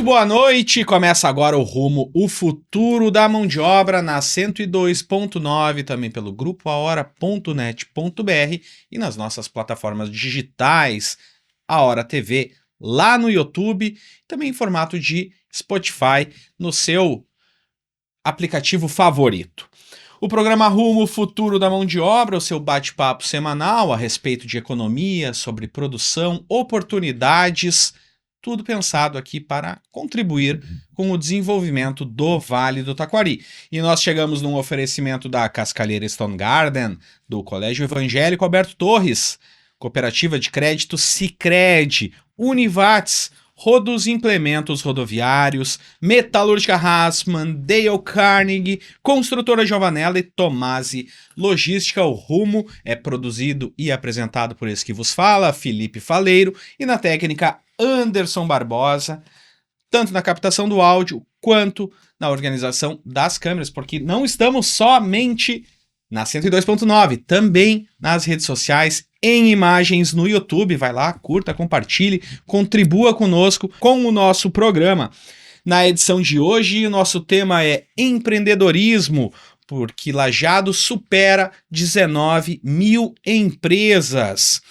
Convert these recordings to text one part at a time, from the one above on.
boa noite, começa agora o Rumo, o futuro da mão de obra na 102.9, também pelo grupo ahora.net.br e nas nossas plataformas digitais, A Hora TV, lá no YouTube, também em formato de Spotify, no seu aplicativo favorito. O programa Rumo, o futuro da mão de obra, o seu bate-papo semanal a respeito de economia, sobre produção, oportunidades, tudo pensado aqui para contribuir com o desenvolvimento do Vale do Taquari. E nós chegamos num oferecimento da Cascalheira Stone Garden, do Colégio Evangélico Alberto Torres, Cooperativa de Crédito Sicredi, Univates, Rodos Implementos Rodoviários, Metalúrgica Hassmann, Dale Carnegie, Construtora Giovanella e Tomasi Logística. O Rumo é produzido e apresentado por esse que vos fala, Felipe Faleiro, e na técnica Anderson Barbosa, tanto na captação do áudio quanto na organização das câmeras, porque não estamos somente na 102.9, também nas redes sociais, em imagens no YouTube. Vai lá, curta, compartilhe, contribua conosco com o nosso programa. Na edição de hoje, o nosso tema é empreendedorismo, porque Lajeado supera 19 mil empresas.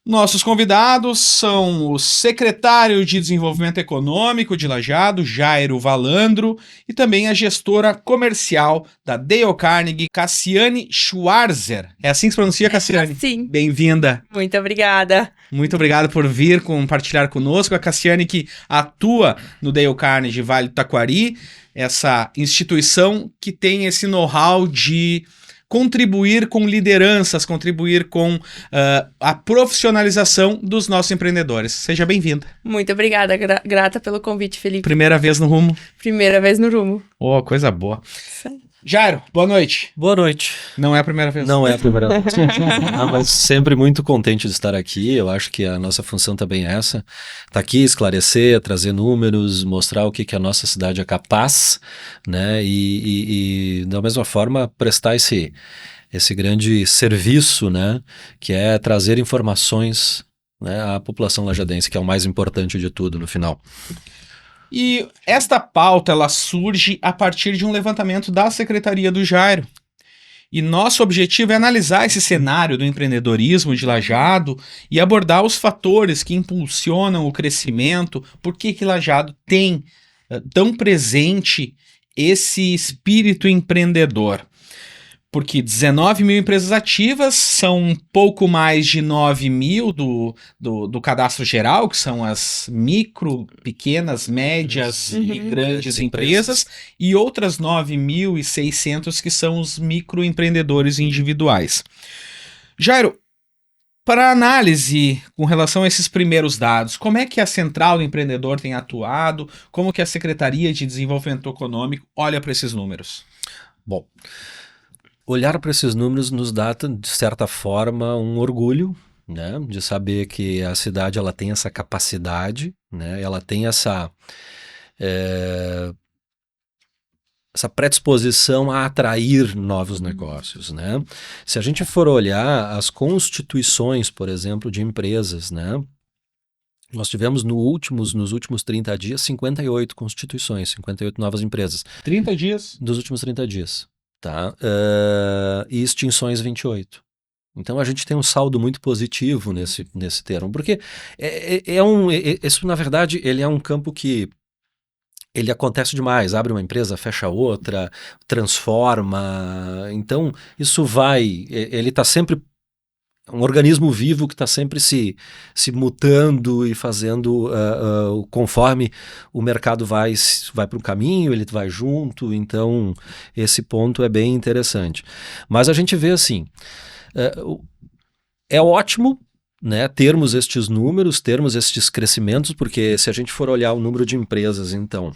Nossos convidados são o secretário de Desenvolvimento Econômico de Lajeado, Jairo Valandro, e também a gestora comercial da Dale Carnegie, Cassiane Schwarzer. É assim que se pronuncia, Cassiane? Sim. Bem-vinda. Muito obrigada. Muito obrigado por vir compartilhar conosco. A Cassiane, que atua no Dale Carnegie Vale do Taquari, essa instituição que tem esse know-how de contribuir com lideranças, contribuir com a profissionalização dos nossos empreendedores. Seja bem-vinda. Muito obrigada, grata pelo convite, Felipe. Primeira vez no Rumo? Primeira vez no Rumo. Oh, coisa boa. Jairo, boa noite. Boa noite. Não é a primeira vez. Não é a primeira vez. Mas sempre muito contente de estar aqui. Eu acho que a nossa função também é essa. Tá aqui, esclarecer, trazer números, mostrar o que a nossa cidade é capaz, né? E da mesma forma prestar esse grande serviço, né? Que é trazer informações, né, à população lajadense, que é o mais importante de tudo no final. E esta pauta, ela surge a partir de um levantamento da Secretaria do Jairo. E nosso objetivo é analisar esse cenário do empreendedorismo de Lajeado e abordar os fatores que impulsionam o crescimento, por que Lajeado tem tão presente esse espírito empreendedor. Porque 19 mil empresas ativas, são um pouco mais de 9 mil do cadastro geral, que são as micro, pequenas, médias e grandes empresas, e outras 9.600 que são os microempreendedores individuais. Jairo, para análise com relação a esses primeiros dados, como é que a Central do Empreendedor tem atuado, como que a Secretaria de Desenvolvimento Econômico olha para esses números? Bom, olhar para esses números nos dá, de certa forma, um orgulho, né, de saber que a cidade ela tem essa capacidade, né, ela tem essa predisposição a atrair novos negócios, né? Se a gente for olhar as constituições, por exemplo, de empresas, né, nós tivemos nos últimos 30 dias 58 constituições, 58 novas empresas. 30 dias? Dos últimos 30 dias. Tá? E extinções 28. Então a gente tem um saldo muito positivo nesse termo, porque isso na verdade ele é um campo que ele acontece demais, abre uma empresa, fecha outra, transforma, então isso ele está sempre um organismo vivo que está sempre se mutando e fazendo conforme o mercado vai para um caminho, ele vai junto, então esse ponto é bem interessante. Mas a gente vê assim, é ótimo, né, termos estes números, termos estes crescimentos, porque se a gente for olhar o número de empresas, então,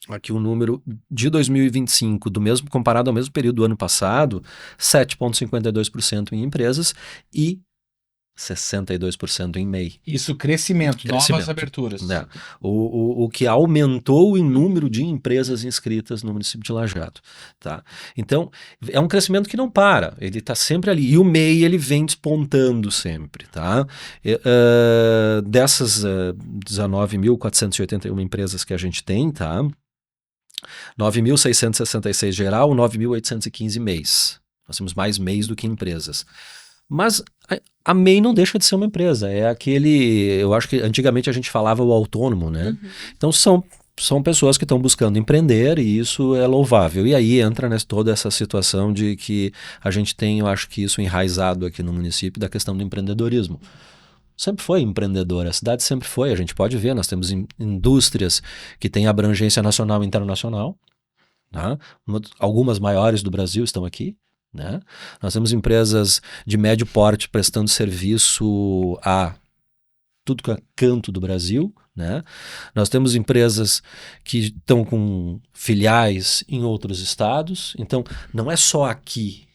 aqui o número de 2025, comparado ao mesmo período do ano passado, 7,52% em empresas e 62% em MEI. Isso, crescimento, novas Crescimento. aberturas. Né? O que aumentou em número de empresas inscritas no município de Lajeado. Tá? Então, é um crescimento que não para, ele está sempre ali. E o MEI, ele vem despontando sempre. Tá? Dessas 19.481 empresas que a gente tem, tá? 9.666 geral, 9.815 MEIs. Nós temos mais MEIs do que empresas. Mas a MEI não deixa de ser uma empresa. É aquele... Eu acho que antigamente a gente falava o autônomo, né? Então são pessoas que estão buscando empreender e isso é louvável. E aí entra toda essa situação de que a gente tem, eu acho que isso enraizado aqui no município, da questão do empreendedorismo. Sempre foi empreendedora, a cidade sempre foi, a gente pode ver, nós temos indústrias que têm abrangência nacional e internacional, né? Algumas maiores do Brasil estão aqui. Né? Nós temos empresas de médio porte prestando serviço a tudo que é canto do Brasil. Né? Nós temos empresas que estão com filiais em outros estados. Então, não é só aqui,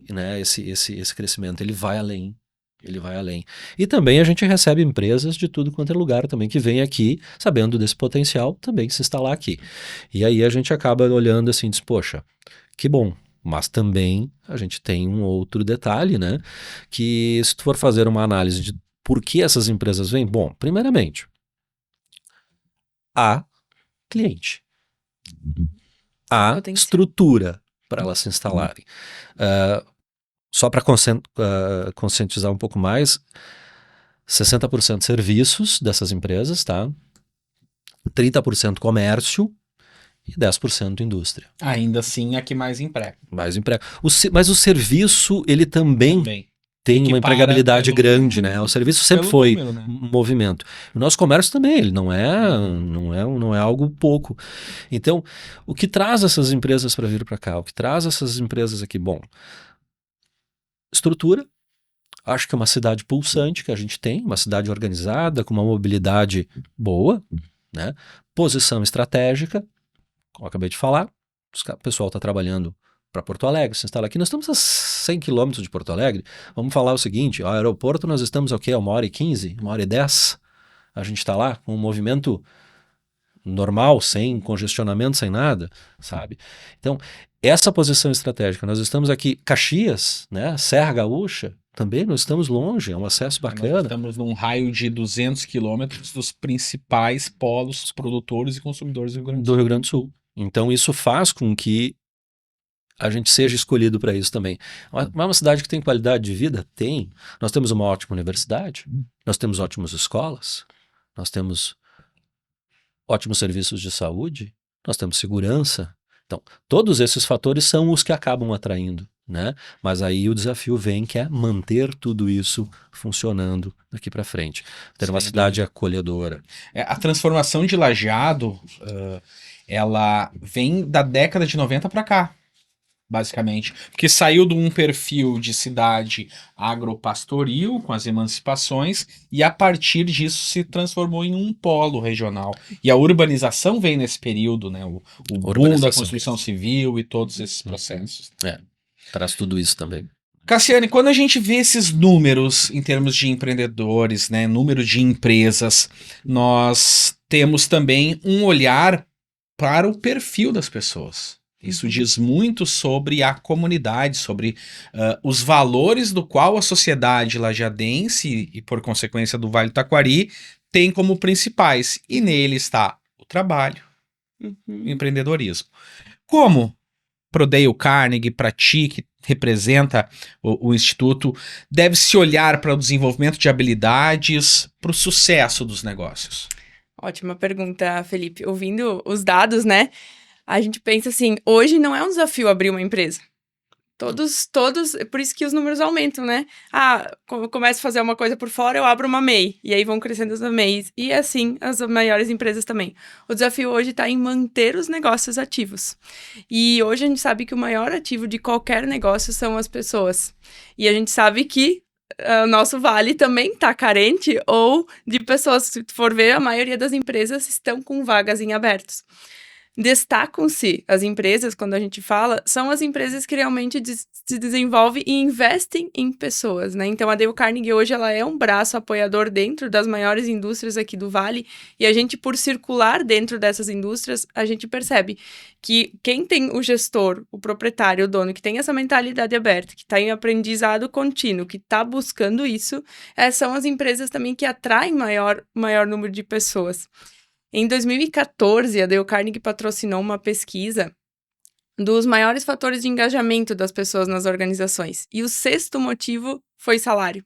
né? esse crescimento, ele vai além. Ele vai além. E também a gente recebe empresas de tudo quanto é lugar também que vem aqui, sabendo desse potencial, também se instalar aqui. E aí a gente acaba olhando assim e diz, poxa, que bom. Mas também a gente tem um outro detalhe, né? Que se tu for fazer uma análise de por que essas empresas vêm, bom, primeiramente, há cliente. Há estrutura para elas se instalarem. Só para conscientizar um pouco mais, 60% serviços dessas empresas, tá? 30% comércio, e 10% indústria. Ainda assim, é que mais emprega. Mais emprego. Mas o serviço, ele também tem uma empregabilidade grande, né? O serviço sempre foi número, né? um movimento. O nosso comércio também, ele não é algo pouco. Então, o que traz essas empresas para vir para cá? O que traz essas empresas aqui? Bom, estrutura. Acho que é uma cidade pulsante que a gente tem, uma cidade organizada, com uma mobilidade boa, né? Posição estratégica, como eu acabei de falar, o pessoal está trabalhando para Porto Alegre, se instala aqui. Nós estamos a 100 quilômetros de Porto Alegre. Vamos falar o seguinte, ao aeroporto nós estamos a 1h15, 1h10. A gente está lá com um movimento normal, sem congestionamento, sem nada, sabe? Então, essa posição estratégica, nós estamos aqui, Caxias, né? Serra Gaúcha, também nós estamos longe, é um acesso bacana. Nós estamos num raio de 200 quilômetros dos principais polos produtores e consumidores do Rio Grande do Sul. Então isso faz com que a gente seja escolhido para isso também. Uma cidade que tem qualidade de vida? Tem. Nós temos uma ótima universidade, nós temos ótimas escolas, nós temos ótimos serviços de saúde, nós temos segurança. Então, todos esses fatores são os que acabam atraindo, né? Mas aí o desafio vem, que é manter tudo isso funcionando daqui para frente. Ter uma cidade acolhedora. A transformação de Lajeado, ela vem da década de 90 para cá, basicamente. Porque saiu de um perfil de cidade agropastoril, com as emancipações, e a partir disso se transformou em um polo regional. E a urbanização vem nesse período, né? O boom da construção civil e todos esses processos. Traz tudo isso também. Cassiane, quando a gente vê esses números em termos de empreendedores, né, número de empresas, nós temos também um olhar para o perfil das pessoas. Isso diz muito sobre a comunidade, sobre os valores do qual a sociedade lajadense e, por consequência, do Vale do Taquari tem como principais. E nele está o trabalho, o empreendedorismo. Como pro Dale Carnegie, para ti, que representa o Instituto, deve-se olhar para o desenvolvimento de habilidades, para o sucesso dos negócios? Ótima pergunta, Felipe. Ouvindo os dados, né? A gente pensa assim, hoje não é um desafio abrir uma empresa. Todos, por isso que os números aumentam, né? Eu começo a fazer uma coisa por fora, eu abro uma MEI. E aí vão crescendo as MEIs. E assim, as maiores empresas também. O desafio hoje está em manter os negócios ativos. E hoje a gente sabe que o maior ativo de qualquer negócio são as pessoas. E a gente sabe que o nosso vale também está carente ou de pessoas. Se for ver, a maioria das empresas estão com vagas em abertos. destacam-se as empresas, quando a gente fala, são as empresas que realmente se desenvolvem e investem em pessoas, né? Então, a Dale Carnegie hoje ela é um braço apoiador dentro das maiores indústrias aqui do Vale, e a gente, por circular dentro dessas indústrias, a gente percebe que quem tem o gestor, o proprietário, o dono, que tem essa mentalidade aberta, que está em aprendizado contínuo, que está buscando isso, são as empresas também que atraem maior número de pessoas. Em 2014, a Dale Carnegie patrocinou uma pesquisa dos maiores fatores de engajamento das pessoas nas organizações. E o 6º motivo foi salário.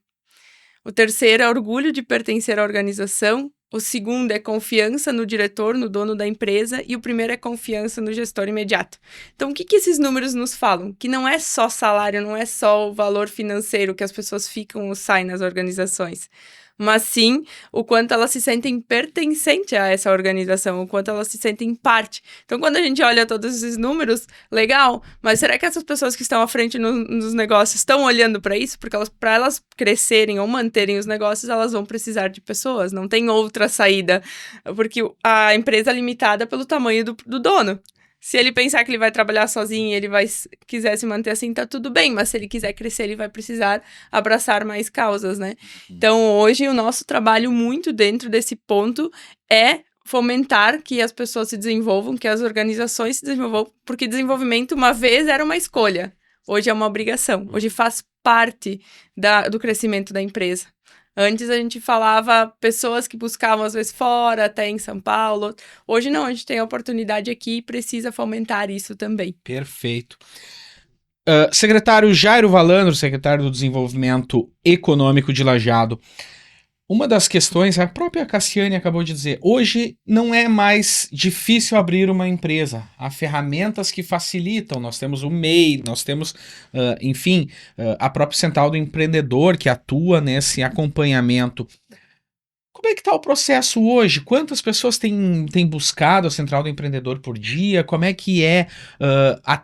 O 3º é orgulho de pertencer à organização. O 2º é confiança no diretor, no dono da empresa. E o 1º é confiança no gestor imediato. Então, o que esses números nos falam? Que não é só salário, não é só o valor financeiro que as pessoas ficam ou saem nas organizações, mas sim o quanto elas se sentem pertencentes a essa organização, o quanto elas se sentem parte. Então, quando a gente olha todos esses números, legal, mas será que essas pessoas que estão à frente nos negócios estão olhando para isso? Porque para elas crescerem ou manterem os negócios, elas vão precisar de pessoas, não tem outra saída, porque a empresa é limitada pelo tamanho do dono. Se ele pensar que ele vai trabalhar sozinho e ele quiser se manter assim, tá tudo bem. Mas se ele quiser crescer, ele vai precisar abraçar mais causas, né? Então, hoje, o nosso trabalho muito dentro desse ponto é fomentar que as pessoas se desenvolvam, que as organizações se desenvolvam, porque desenvolvimento, uma vez, era uma escolha. Hoje é uma obrigação. Hoje faz parte do crescimento da empresa. Antes a gente falava pessoas que buscavam às vezes fora, até em São Paulo. Hoje não, a gente tem a oportunidade aqui e precisa fomentar isso também. Perfeito. Secretário Jairo Valandro, secretário do Desenvolvimento Econômico de Lajeado. Uma das questões, a própria Cassiane acabou de dizer, hoje não é mais difícil abrir uma empresa. Há ferramentas que facilitam, nós temos o MEI, nós temos, a própria Central do Empreendedor que atua nesse acompanhamento. Como é que está o processo hoje? Quantas pessoas têm buscado a Central do Empreendedor por dia? Como é que é a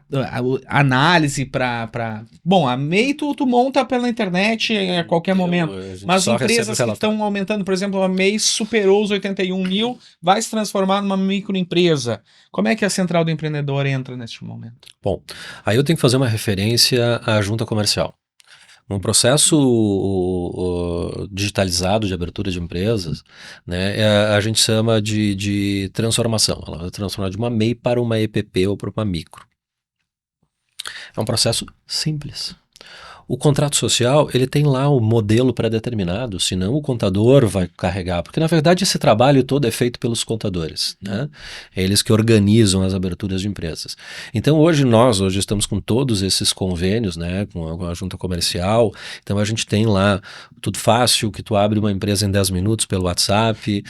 análise para... Bom, a MEI tu monta pela internet a qualquer momento, mas empresas que estão aumentando, por exemplo, a MEI superou os 81 mil, vai se transformar numa microempresa. Como é que a Central do Empreendedor entra neste momento? Bom, aí eu tenho que fazer uma referência à junta comercial. Um processo digitalizado de abertura de empresas, né, a gente chama de transformação. Ela vai transformar de uma MEI para uma EPP ou para uma micro. É um processo simples. O contrato social, ele tem lá o modelo pré-determinado, senão o contador vai carregar, porque na verdade esse trabalho todo é feito pelos contadores, né? É eles que organizam as aberturas de empresas. Então hoje estamos com todos esses convênios, né, com a junta comercial, então a gente tem lá tudo fácil, que tu abre uma empresa em 10 minutos pelo WhatsApp,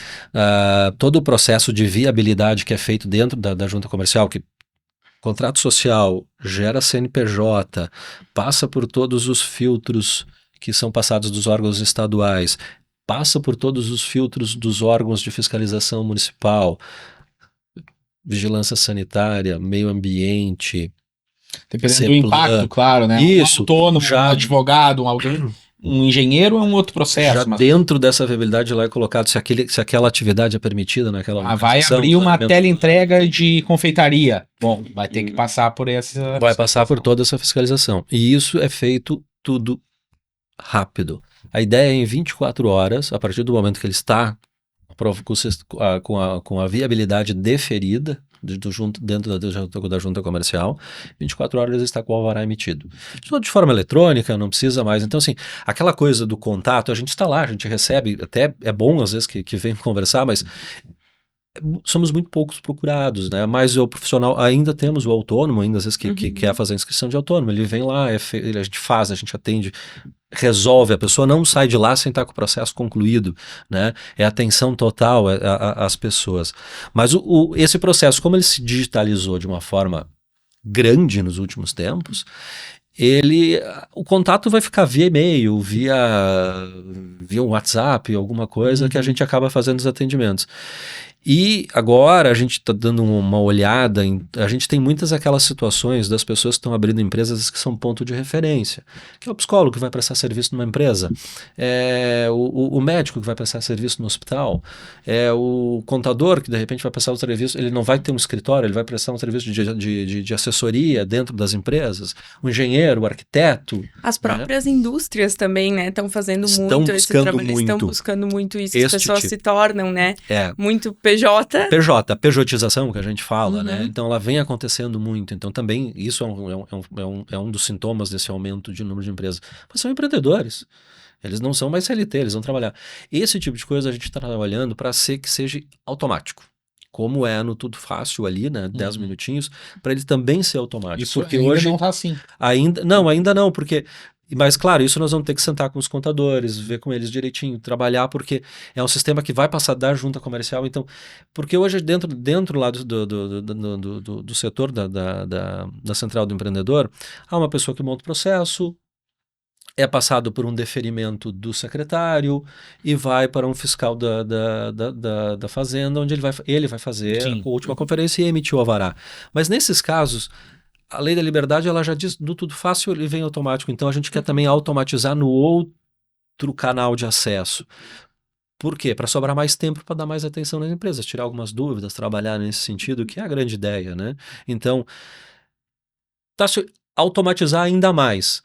todo o processo de viabilidade que é feito dentro da junta comercial, que contrato social, gera CNPJ, passa por todos os filtros que são passados dos órgãos estaduais, passa por todos os filtros dos órgãos de fiscalização municipal, vigilância sanitária, meio ambiente. Dependendo do impacto, claro, né? Isso. Um autônomo, um advogado, um engenheiro é um outro processo. Já dentro dessa viabilidade lá é colocado se aquela atividade é permitida naquela vai abrir uma teleentrega de confeitaria. Bom, vai ter que passar por essa... Vai passar por toda essa fiscalização. E isso é feito tudo rápido. A ideia é em 24 horas, a partir do momento que ele está com a viabilidade deferida dentro da junta comercial, 24 horas ele está com o alvará emitido. Isso de forma eletrônica, não precisa mais. Então, assim, aquela coisa do contato, a gente está lá, a gente recebe, até é bom às vezes que vem conversar, mas somos muito poucos procurados, né? Mas o profissional, ainda temos o autônomo, ainda às vezes que quer fazer a inscrição de autônomo, ele vem lá, a gente faz, a gente atende, resolve, a pessoa não sai de lá sem estar com o processo concluído, né? É atenção total às pessoas. Mas esse processo, como ele se digitalizou de uma forma grande nos últimos tempos, o contato vai ficar via e-mail, via WhatsApp, alguma coisa que a gente acaba fazendo os atendimentos. E agora a gente está dando uma olhada, a gente tem muitas aquelas situações das pessoas que estão abrindo empresas que são ponto de referência, que é o psicólogo que vai prestar serviço numa empresa, é o médico que vai prestar serviço no hospital, é o contador que de repente vai prestar um serviço, ele não vai ter um escritório, ele vai prestar um serviço de assessoria dentro das empresas, o engenheiro, o arquiteto. As próprias indústrias também, né, estão fazendo Estão muito esse buscando trabalho, estão muito buscando muito isso, este as pessoas tipo. se tornam, né, É. muito PJ. PJ, pejotização que a gente fala, Uhum. né? Então ela vem acontecendo muito. Então também isso é um dos sintomas desse aumento de número de empresas. Mas são empreendedores. Eles não são mais CLT, eles vão trabalhar. Esse tipo de coisa a gente está trabalhando para que seja automático. Como é no Tudo Fácil ali, né? 10 minutinhos, para ele também ser automático. Isso porque ainda hoje não tá assim. ainda não, porque. Mas, claro, isso nós vamos ter que sentar com os contadores, ver com eles direitinho, trabalhar, porque é um sistema que vai passar da junta comercial. Então, porque hoje, dentro lá do setor da central do empreendedor, há uma pessoa que monta o processo, é passado por um deferimento do secretário e vai para um fiscal da fazenda, onde ele vai fazer Sim. a última conferência e emitir o alvará. Mas nesses casos, a lei da liberdade, ela já diz, no Tudo Fácil ele vem automático. Então a gente quer também automatizar no outro canal de acesso. Por quê? Para sobrar mais tempo, para dar mais atenção nas empresas, tirar algumas dúvidas, trabalhar nesse sentido, que é a grande ideia, né? Então, automatizar ainda mais.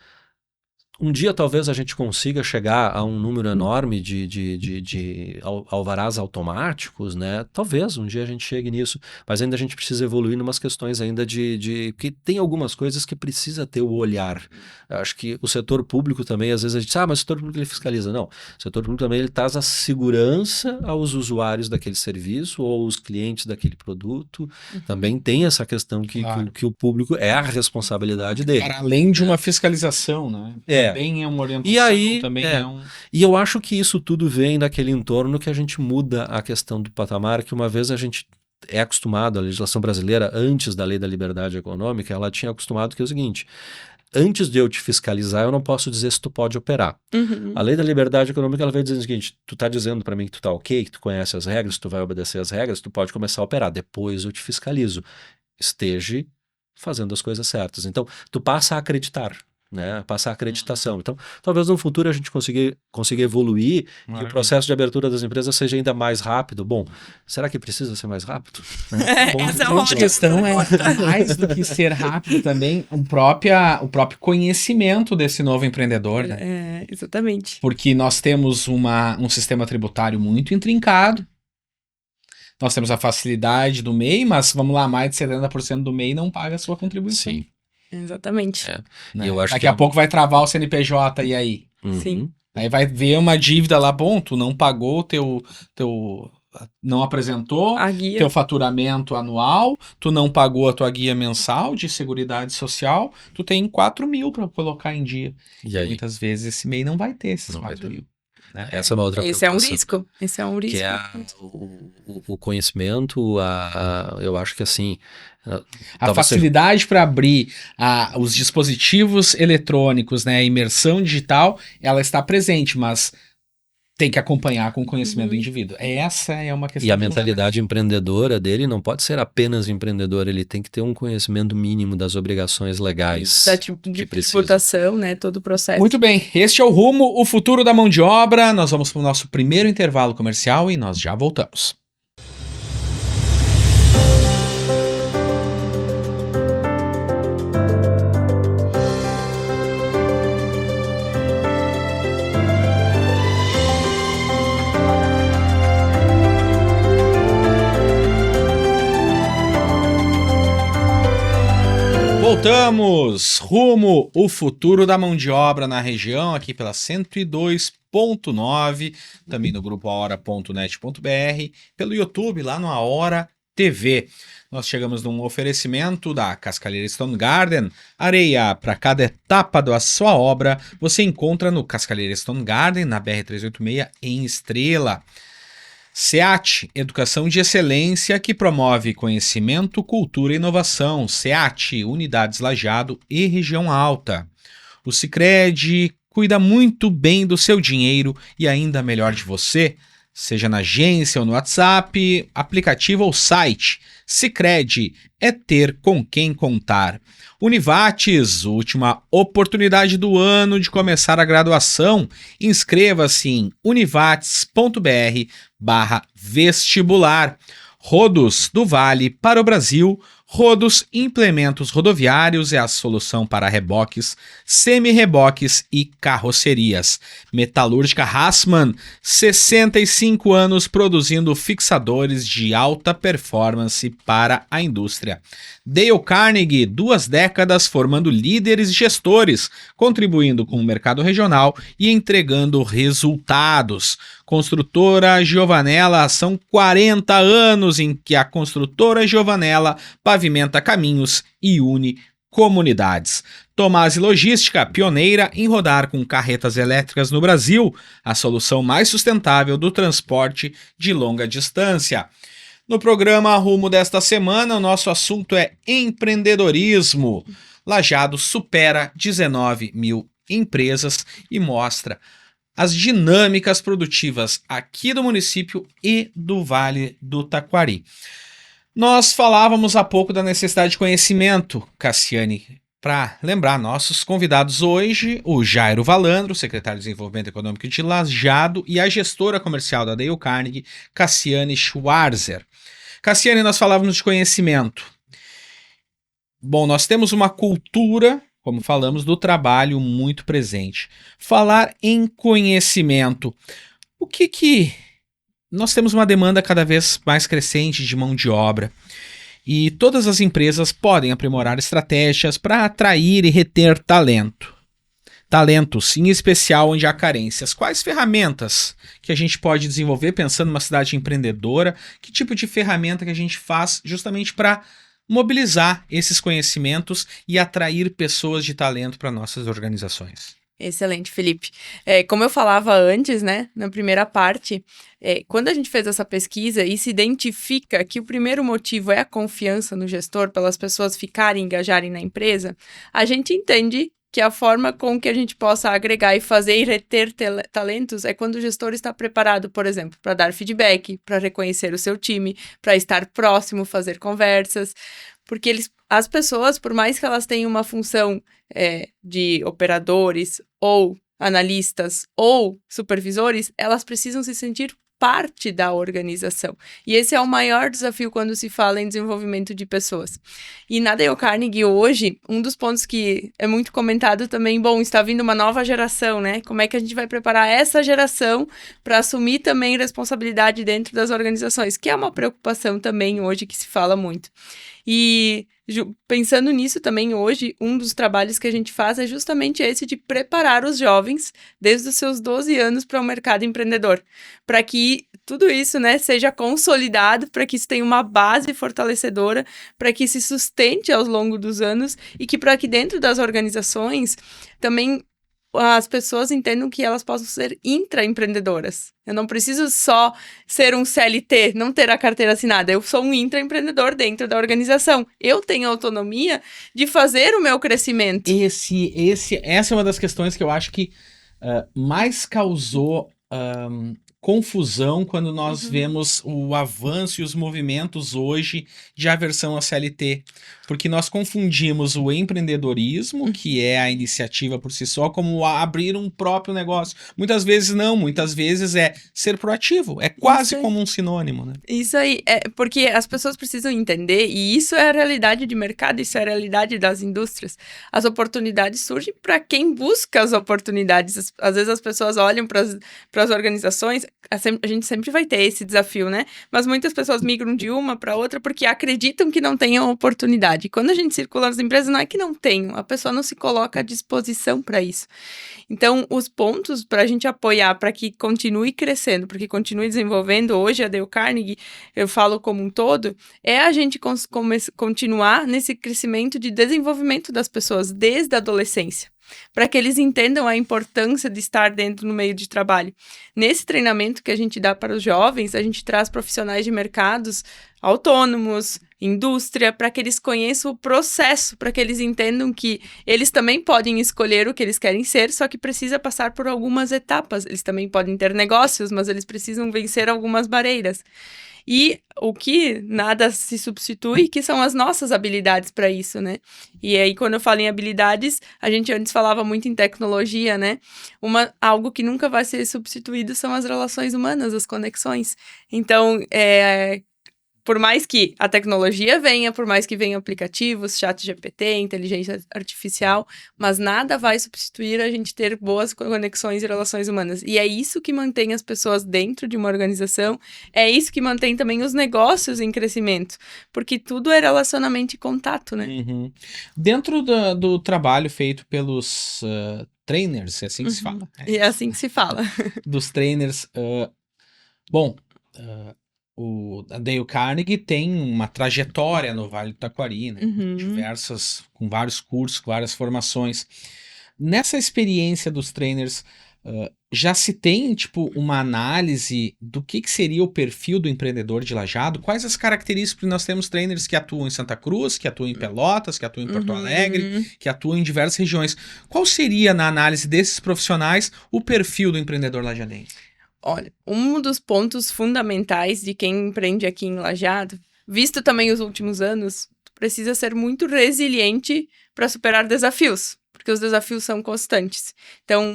Um dia talvez a gente consiga chegar a um número enorme de alvarás automáticos, né? Talvez um dia a gente chegue nisso, mas ainda a gente precisa evoluir em umas questões ainda que tem algumas coisas que precisa ter o olhar. Eu acho que o setor público também, às vezes a gente diz, mas o setor público ele fiscaliza. Não, o setor público também ele traz a segurança aos usuários daquele serviço ou aos clientes daquele produto. Também tem essa questão que o público é a responsabilidade dele. Para além de uma fiscalização, né? Também é uma orientação, e aí, também é um... E eu acho que isso tudo vem daquele entorno que a gente muda a questão do patamar, que uma vez a gente é acostumado, a legislação brasileira, antes da Lei da Liberdade Econômica, ela tinha acostumado que é o seguinte, antes de eu te fiscalizar, eu não posso dizer se tu pode operar. Uhum. A Lei da Liberdade Econômica, ela vai dizendo o seguinte, tu tá dizendo para mim que tu tá ok, que tu conhece as regras, tu vai obedecer as regras, tu pode começar a operar, depois eu te fiscalizo. Esteja fazendo as coisas certas. Então, tu passa a acreditar. Né, passar a acreditação. Então, talvez no futuro a gente consiga evoluir e o processo de abertura das empresas seja ainda mais rápido. Bom, será que precisa ser mais rápido? Essa é A uma grande questão é, mais do que ser rápido também, o próprio conhecimento desse novo empreendedor, né? É, exatamente. Porque nós temos um sistema tributário muito intrincado, nós temos a facilidade do MEI, mas vamos lá, mais de 70% do MEI não paga a sua contribuição. Sim. Exatamente. Né? Eu acho Daqui que a pouco vai travar o CNPJ, e aí? Sim. Aí vai ver uma dívida lá, bom, tu não pagou não apresentou A guia. teu faturamento anual, tu não pagou a tua guia mensal de seguridade social, tu tem 4 mil para colocar em dia. E aí? Muitas vezes esse MEI não vai ter esses Não vai 4 ter. mil. Né? Essa é uma outra Esse é um preocupação. risco. Esse é um risco. Que é o conhecimento, eu acho que assim... A facilidade para abrir os dispositivos eletrônicos, né, a imersão digital, ela está presente, mas tem que acompanhar com o conhecimento do indivíduo. Essa é uma questão. E a mentalidade empreendedora dele não pode ser apenas empreendedor, ele tem que ter um conhecimento mínimo das obrigações legais. Da de tributação, né, todo o processo. Muito bem, este é o Rumo, o futuro da mão de obra. Nós vamos para o nosso primeiro intervalo comercial e nós já voltamos. Voltamos, rumo o futuro da mão de obra na região, aqui pela 102.9, também no grupo ahora.net.br, pelo YouTube, lá no Ahora TV. Nós chegamos num oferecimento da Cascalheira Stone Garden, areia para cada etapa da sua obra, você encontra no Cascalheira Stone Garden, na BR-386, em Estrela. SEAT, educação de excelência que promove conhecimento, cultura e inovação. SEAT, Unidades Lajeado e Região Alta. O Sicredi cuida muito bem do seu dinheiro e ainda melhor de você. seja na agência ou no WhatsApp, aplicativo ou site. Sicredi é ter com quem contar. Univates, última oportunidade do ano de começar a graduação. Inscreva-se em univates.br/vestibular. Rodos do Vale para o Brasil. Rodos Implementos Rodoviários é a solução para reboques, semi-reboques e carrocerias. Metalúrgica Hassmann, 65 anos produzindo fixadores de alta performance para a indústria. Dale Carnegie, 2 décadas formando líderes e gestores, contribuindo com o mercado regional e entregando resultados. Construtora Giovanella, são 40 anos em que a construtora Giovanella pavimenta caminhos e une comunidades. Tomasi Logística, pioneira em rodar com carretas elétricas no Brasil, a solução mais sustentável do transporte de longa distância. No programa Rumo desta semana, o nosso assunto é empreendedorismo. Lajeado supera 19 mil empresas e mostra as dinâmicas produtivas aqui do município e do Vale do Taquari. Nós falávamos há pouco da necessidade de conhecimento, Cassiane, para lembrar nossos convidados hoje, o Jairo Valandro, secretário de Desenvolvimento Econômico de Lajeado, e a gestora comercial da Dale Carnegie, Cassiane Schwarzer. Cassiane, nós falávamos de conhecimento. Bom, nós temos uma cultura, como falamos, do trabalho muito presente. Falar em conhecimento, o que nós temos uma demanda cada vez mais crescente de mão de obra e todas as empresas podem aprimorar estratégias para atrair e reter talentos, em especial onde há carências. Quais ferramentas que a gente pode desenvolver pensando numa cidade empreendedora? Que tipo de ferramenta que a gente faz justamente para mobilizar esses conhecimentos e atrair pessoas de talento para nossas organizações? Excelente, Felipe. Como eu falava antes, né, na primeira parte, quando a gente fez essa pesquisa e se identifica que o primeiro motivo é a confiança no gestor, pelas pessoas ficarem, engajarem na empresa, a gente entende que a forma com que a gente possa agregar e fazer e reter talentos é quando o gestor está preparado, por exemplo, para dar feedback, para reconhecer o seu time, para estar próximo, fazer conversas, porque as pessoas, por mais que elas tenham uma função de operadores ou analistas ou supervisores, elas precisam se sentir parte da organização. E esse é o maior desafio quando se fala em desenvolvimento de pessoas. E na Dale Carnegie hoje, um dos pontos que é muito comentado também, está vindo uma nova geração, né? Como é que a gente vai preparar essa geração para assumir também responsabilidade dentro das organizações, que é uma preocupação também hoje que se fala muito. E pensando nisso também hoje, um dos trabalhos que a gente faz é justamente esse de preparar os jovens desde os seus 12 anos para o mercado empreendedor, para que tudo isso, né, seja consolidado, para que isso tenha uma base fortalecedora, para que se sustente ao longo dos anos e que para que dentro das organizações também as pessoas entendam que elas possam ser intraempreendedoras. Eu não preciso só ser um CLT, não ter a carteira assinada. Eu sou um intraempreendedor dentro da organização. Eu tenho autonomia de fazer o meu crescimento. Essa é uma das questões que eu acho que mais causou confusão quando nós vemos o avanço e os movimentos hoje de aversão à CLT, porque nós confundimos o empreendedorismo, que é a iniciativa por si só, como abrir um próprio negócio. Muitas vezes não, muitas vezes é ser proativo, é quase como um sinônimo, né? Isso aí, porque as pessoas precisam entender, e isso é a realidade de mercado, isso é a realidade das indústrias. As oportunidades surgem para quem busca as oportunidades. Às vezes as pessoas olham para as organizações, a gente sempre vai ter esse desafio, né? Mas muitas pessoas migram de uma para outra porque acreditam que não tenham oportunidade. Quando a gente circula nas empresas, não é que não tenham, a pessoa não se coloca à disposição para isso. Então, os pontos para a gente apoiar para que continue crescendo, para que continue desenvolvendo, hoje a Dale Carnegie, eu falo como um todo, é a gente continuar nesse crescimento de desenvolvimento das pessoas desde a adolescência, para que eles entendam a importância de estar dentro no meio de trabalho. Nesse treinamento que a gente dá para os jovens, a gente traz profissionais de mercados autônomos, indústria, para que eles conheçam o processo, para que eles entendam que eles também podem escolher o que eles querem ser, só que precisa passar por algumas etapas. Eles também podem ter negócios, mas eles precisam vencer algumas barreiras. E o que nada se substitui, que são as nossas habilidades para isso, né? E aí, quando eu falo em habilidades, a gente antes falava muito em tecnologia, né? Algo que nunca vai ser substituído são as relações humanas, as conexões. Então, por mais que a tecnologia venha, por mais que venham aplicativos, chat GPT, inteligência artificial, mas nada vai substituir a gente ter boas conexões e relações humanas. E é isso que mantém as pessoas dentro de uma organização, é isso que mantém também os negócios em crescimento, porque tudo é relacionamento e contato, né? Uhum. Dentro do trabalho feito pelos trainers, é assim que se fala? E é assim que se fala. Dos trainers. A Dale Carnegie tem uma trajetória no Vale do Taquari, né? Com vários cursos, várias formações. Nessa experiência dos trainers, já se tem, tipo, uma análise do que seria o perfil do empreendedor de Lajeado? Quais as características? Porque nós temos trainers que atuam em Santa Cruz, que atuam em Pelotas, que atuam em Porto Alegre, que atuam em diversas regiões. Qual seria, na análise desses profissionais, o perfil do empreendedor lajadense? Olha, um dos pontos fundamentais de quem empreende aqui em Lajeado, visto também os últimos anos, precisa ser muito resiliente para superar desafios, porque os desafios são constantes. Então,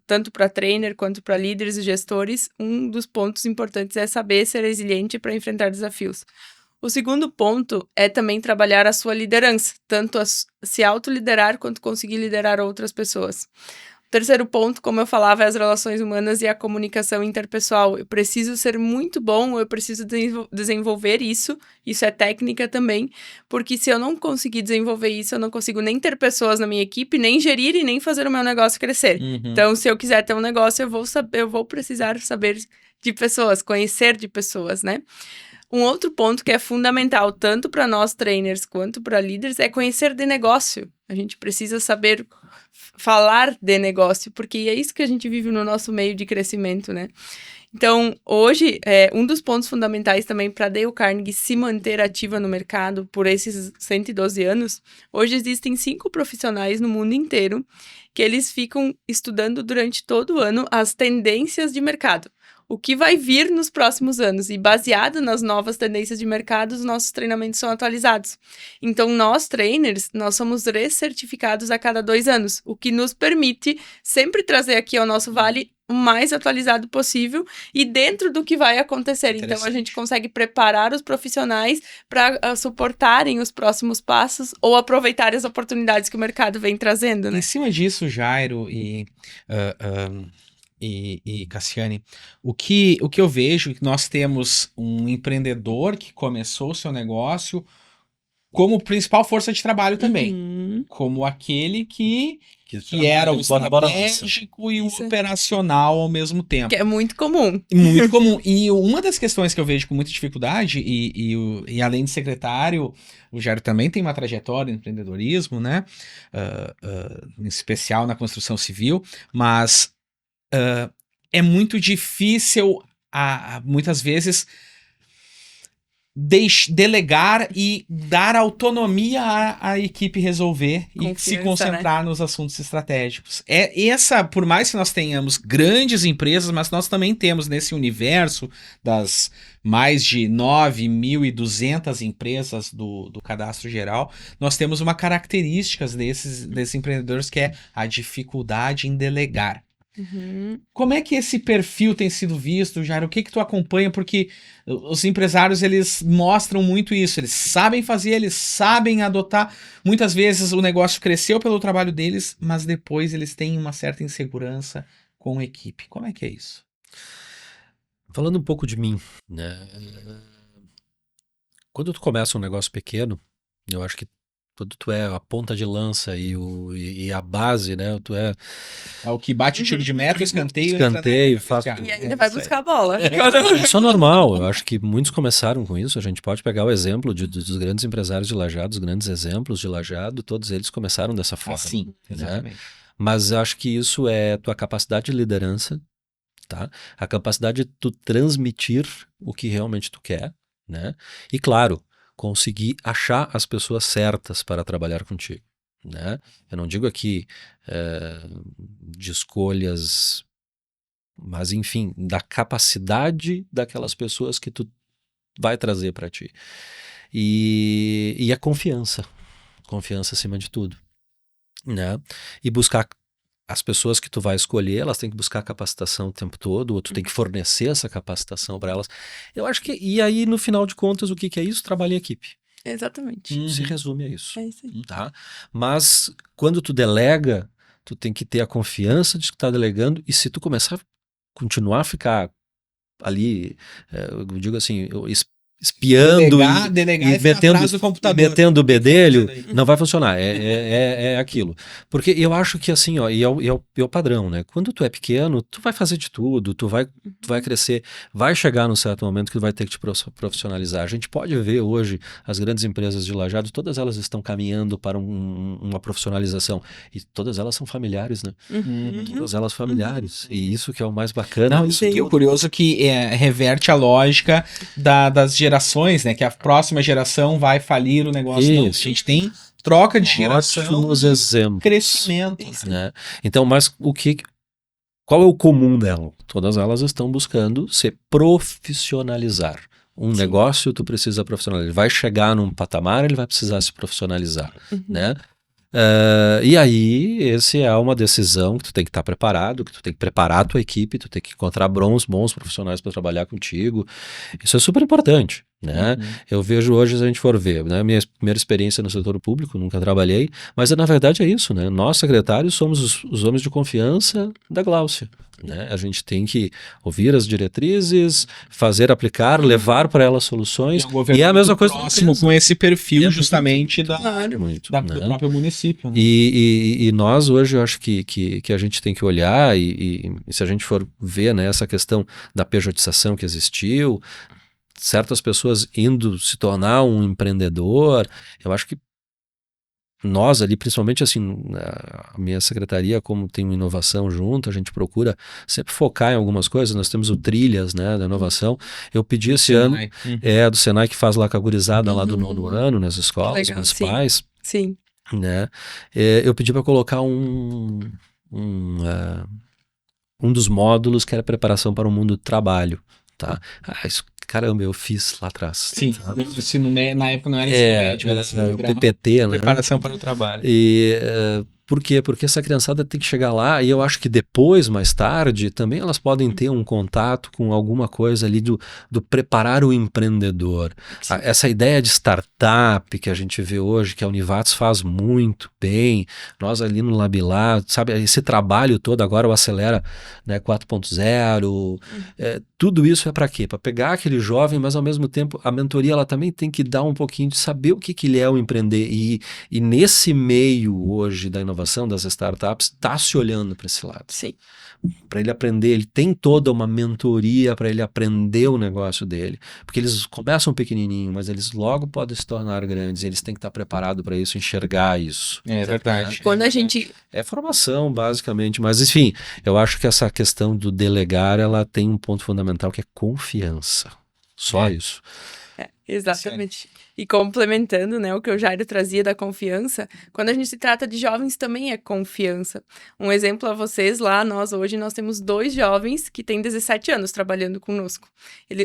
tanto para trainer quanto para líderes e gestores, um dos pontos importantes é saber ser resiliente para enfrentar desafios. O segundo ponto é também trabalhar a sua liderança, tanto se autoliderar quanto conseguir liderar outras pessoas. Terceiro ponto, como eu falava, é as relações humanas e a comunicação interpessoal. Eu preciso ser muito bom, eu preciso desenvolver isso é técnica também, porque se eu não conseguir desenvolver isso, eu não consigo nem ter pessoas na minha equipe, nem gerir e nem fazer o meu negócio crescer. Então, se eu quiser ter um negócio, eu vou precisar saber de pessoas, conhecer de pessoas, né? Um outro ponto que é fundamental, tanto para nós trainers quanto para líderes, é conhecer de negócio. A gente precisa saber falar de negócio, porque é isso que a gente vive no nosso meio de crescimento, né? Então, hoje, um dos pontos fundamentais também para a Dale Carnegie se manter ativa no mercado por esses 112 anos, hoje existem 5 profissionais no mundo inteiro que eles ficam estudando durante todo o ano as tendências de mercado. O que vai vir nos próximos anos, e baseado nas novas tendências de mercado, os nossos treinamentos são atualizados. Então, nós, trainers, nós somos recertificados a cada 2 anos, o que nos permite sempre trazer aqui ao nosso Vale o mais atualizado possível e dentro do que vai acontecer. Então, a gente consegue preparar os profissionais para suportarem os próximos passos ou aproveitar as oportunidades que o mercado vem trazendo, né? Em cima disso, Jairo e Cassiane, o que eu vejo é que nós temos um empreendedor que começou o seu negócio como principal força de trabalho também, como aquele que era o estratégico e o operacional ao mesmo tempo. Que é muito comum. Muito comum. E uma das questões que eu vejo com muita dificuldade, e além de secretário, o Jairo também tem uma trajetória em empreendedorismo, né? Em especial na construção civil, mas é muito difícil, muitas vezes, delegar e dar autonomia à equipe resolver e se concentrar, né, nos assuntos estratégicos. Por mais que nós tenhamos grandes empresas, mas nós também temos nesse universo das mais de 9.200 empresas do cadastro geral, nós temos uma característica desses empreendedores que é a dificuldade em delegar. Como é que esse perfil tem sido visto, Jairo? O que tu acompanha? Porque os empresários, eles mostram muito isso. Eles sabem fazer, eles sabem adotar. Muitas vezes o negócio cresceu pelo trabalho deles, mas depois eles têm uma certa insegurança com a equipe. Como é que é isso? Falando um pouco de mim, né? Quando tu começa um negócio pequeno, eu acho que tu é a ponta de lança e a base, né? Tu é o que bate o tiro de meta, escanteio, faz... E ainda vai buscar a bola. Isso é normal. Eu acho que muitos começaram com isso. A gente pode pegar o exemplo dos grandes empresários de Lajeado, os grandes exemplos de Lajeado, todos eles começaram dessa forma. Sim, exatamente. Né? Mas eu acho que isso é tua capacidade de liderança, tá? A capacidade de tu transmitir o que realmente tu quer, né? E claro, conseguir achar as pessoas certas para trabalhar contigo, né? Eu não digo aqui de escolhas, mas enfim, da capacidade daquelas pessoas que tu vai trazer para ti. E a confiança acima de tudo, né? E buscar as pessoas que tu vai escolher, elas têm que buscar capacitação o tempo todo, ou tu tem que fornecer essa capacitação para elas. Eu acho que, e aí no final de contas, o que é isso? Trabalho em equipe. Exatamente. Se resume a isso. É isso aí. Tá? Mas quando tu delega, tu tem que ter a confiança de que tá delegando, e se tu começar a continuar a ficar ali, eu digo assim, espiando Delegar e e ficar atrás do computador. metendo o bedelho, não vai funcionar. É aquilo. Porque eu acho que assim, ó, e é o padrão, né? Quando tu é pequeno, tu vai fazer de tudo, tu vai crescer, vai chegar num certo momento que tu vai ter que te profissionalizar. A gente pode ver hoje as grandes empresas de Lajeado, todas elas estão caminhando para uma profissionalização. E todas elas são familiares, né? Todas elas familiares. E isso que é o mais bacana. Não, e o curioso é que reverte a lógica das gerações, né? Que a próxima geração vai falir o negócio. Não, a gente tem troca de geração, ótimos exemplos, crescimento. né? Então, mas qual é o comum dela? Todas elas estão buscando se profissionalizar. Negócio tu precisa profissionalizar. Ele vai chegar num patamar, ele vai precisar se profissionalizar, né? E aí, essa é uma decisão que tu tem que estar preparado, que tu tem que preparar a tua equipe, tu tem que encontrar bons profissionais para trabalhar contigo. Isso é super importante, né? Eu vejo hoje, se a gente for ver, né, minha primeira experiência no setor público, nunca trabalhei, mas na verdade é isso, né? Nós, secretários, somos os homens de confiança da Gláucia, né? A gente tem que ouvir as diretrizes, fazer aplicar, levar para elas soluções, E é a mesma coisa próximo com esse perfil justamente do próprio município. Né? E nós hoje, eu acho que a gente tem que olhar e se a gente for ver, né, essa questão da pejotização que existiu, certas pessoas indo se tornar um empreendedor, eu acho que nós ali, principalmente assim, a minha secretaria, como tem uma inovação junto, a gente procura sempre focar em algumas coisas. Nós temos o Trilhas, né, da inovação. Eu pedi esse ano, do Senai, que faz lá com a gurizada lá do 9º ano, nas escolas municipais. Sim. Né? Eu pedi para colocar um dos módulos que era preparação para o mundo do trabalho. Tá? Caramba, eu fiz lá atrás. Sim, na época não era esse médio, era PPT, né? Preparação para o trabalho. Por quê? Porque essa criançada tem que chegar lá e eu acho que depois, mais tarde, também elas podem ter um contato com alguma coisa ali do preparar o empreendedor. Essa ideia de startup que a gente vê hoje, que a Univates faz muito bem, nós ali no Labilá, sabe, esse trabalho todo agora, o Acelera, né, 4.0, tudo isso é para quê? Para pegar aquele jovem, mas ao mesmo tempo a mentoria ela também tem que dar um pouquinho de saber o que ele é o empreender e nesse meio hoje da inovação, das startups, está se olhando para esse lado. Sim. Para ele aprender, ele tem toda uma mentoria para ele aprender o negócio dele, porque eles começam pequenininho, mas eles logo podem se tornar grandes, eles têm que estar preparados para isso, enxergar isso. É verdade. Quando a gente... É formação, basicamente, mas enfim, eu acho que essa questão do delegar, ela tem um ponto fundamental que é confiança. Só isso. Exatamente. E complementando, né, o que o Jairo trazia da confiança, quando a gente se trata de jovens também é confiança. Um exemplo a vocês lá, hoje nós temos 2 jovens que têm 17 anos trabalhando conosco.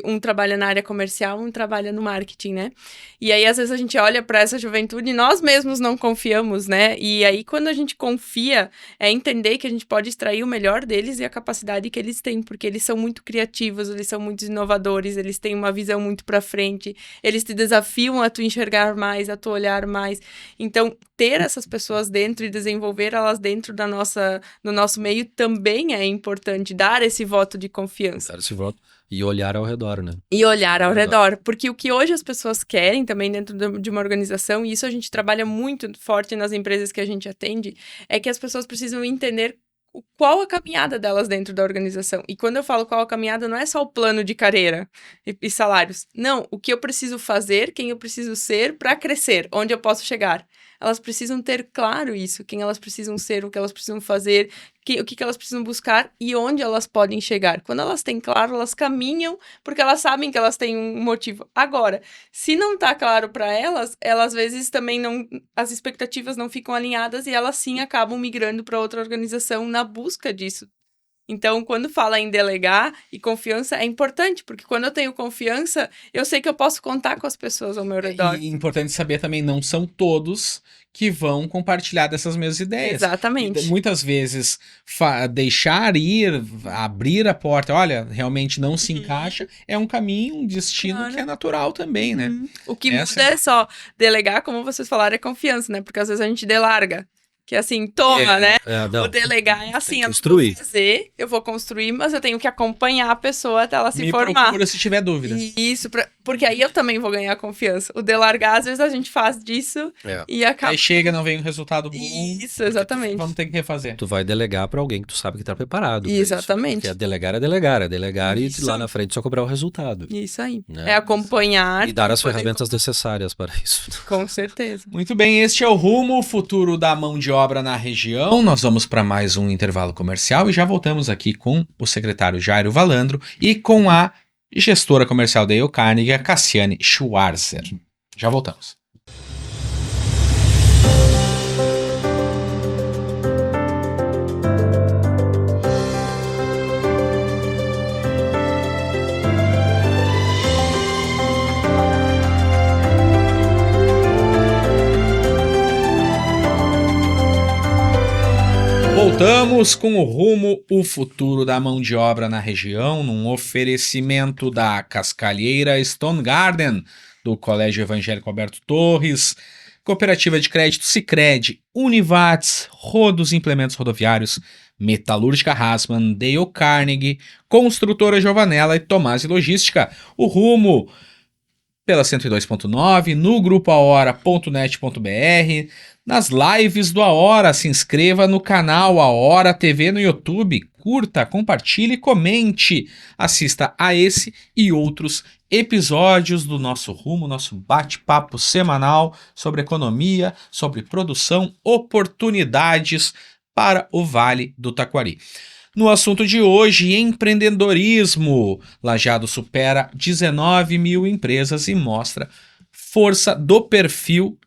Um trabalha na área comercial, um trabalha no marketing, né? E aí, às vezes, a gente olha para essa juventude e nós mesmos não confiamos, né? E aí, quando a gente confia, é entender que a gente pode extrair o melhor deles e a capacidade que eles têm, porque eles são muito criativos, eles são muito inovadores, eles têm uma visão muito para frente, eles te desafiam a tu enxergar mais, a tu olhar mais. Então, ter essas pessoas dentro e desenvolver elas dentro do nosso meio também é importante, dar esse voto de confiança. Dar esse voto e olhar ao redor, né? E olhar ao redor, porque o que hoje as pessoas querem também dentro de uma organização, e isso a gente trabalha muito forte nas empresas que a gente atende, é que as pessoas precisam entender qual a caminhada delas dentro da organização. E quando eu falo qual a caminhada, não é só o plano de carreira e salários. Não, o que eu preciso fazer, quem eu preciso ser para crescer, onde eu posso chegar. elas precisam ter claro isso, quem elas precisam ser, o que elas precisam fazer, o que elas precisam buscar e onde elas podem chegar. Quando elas têm claro, elas caminham porque elas sabem que elas têm um motivo. Agora, se não tá claro para elas às vezes também não, as expectativas não ficam alinhadas e elas sim acabam migrando para outra organização na busca disso. Então, quando fala em delegar e confiança, é importante, porque quando eu tenho confiança, eu sei que eu posso contar com as pessoas ao meu redor. E importante saber também, não são todos que vão compartilhar dessas mesmas ideias. Exatamente. E muitas vezes deixar ir, abrir a porta, olha, realmente não se encaixa, é um caminho, um destino que é natural também, né? O que muda é só delegar, como vocês falaram, é confiança, né? Porque às vezes a gente delarga. Que assim, toma, né? Não, o delegar é assim, eu vou construir, mas eu tenho que acompanhar a pessoa até ela se formar. Procura se tiver dúvida. Isso, porque aí eu também vou ganhar confiança. O delargar, às vezes a gente faz disso e acaba... Aí chega, não vem um resultado bom. Isso, exatamente. Vamos ter que refazer. Tu vai delegar para alguém que tu sabe que tá preparado. Exatamente. Porque delegar e lá na frente só cobrar o resultado. Isso aí. Né? É acompanhar. E dar as ferramentas necessárias para isso. Com certeza. Muito bem, este é o Rumo, o futuro da mão de obra na região. Nós vamos para mais um intervalo comercial e já voltamos aqui com o secretário Jairo Valandro e com a gestora comercial da Dale Carnegie, a Cassiane Schwarzer. Já voltamos. Voltamos com o Rumo, o futuro da mão de obra na região, num oferecimento da Cascalheira Stone Garden, do Colégio Evangélico Alberto Torres, Cooperativa de Crédito Sicredi, Univates, Rodos Implementos Rodoviários, Metalúrgica Hassmann, Dale Carnegie, Construtora Giovanella e Tomás e Logística. O Rumo pela 102.9, no grupo ahora.net.br, nas lives do Ahora. Se inscreva no canal Ahora TV no YouTube, curta, compartilhe e comente. Assista a esse e outros episódios do nosso Rumo, nosso bate-papo semanal sobre economia, sobre produção, oportunidades para o Vale do Taquari. No assunto de hoje, empreendedorismo. Lajeado supera 19 mil empresas e mostra força do perfil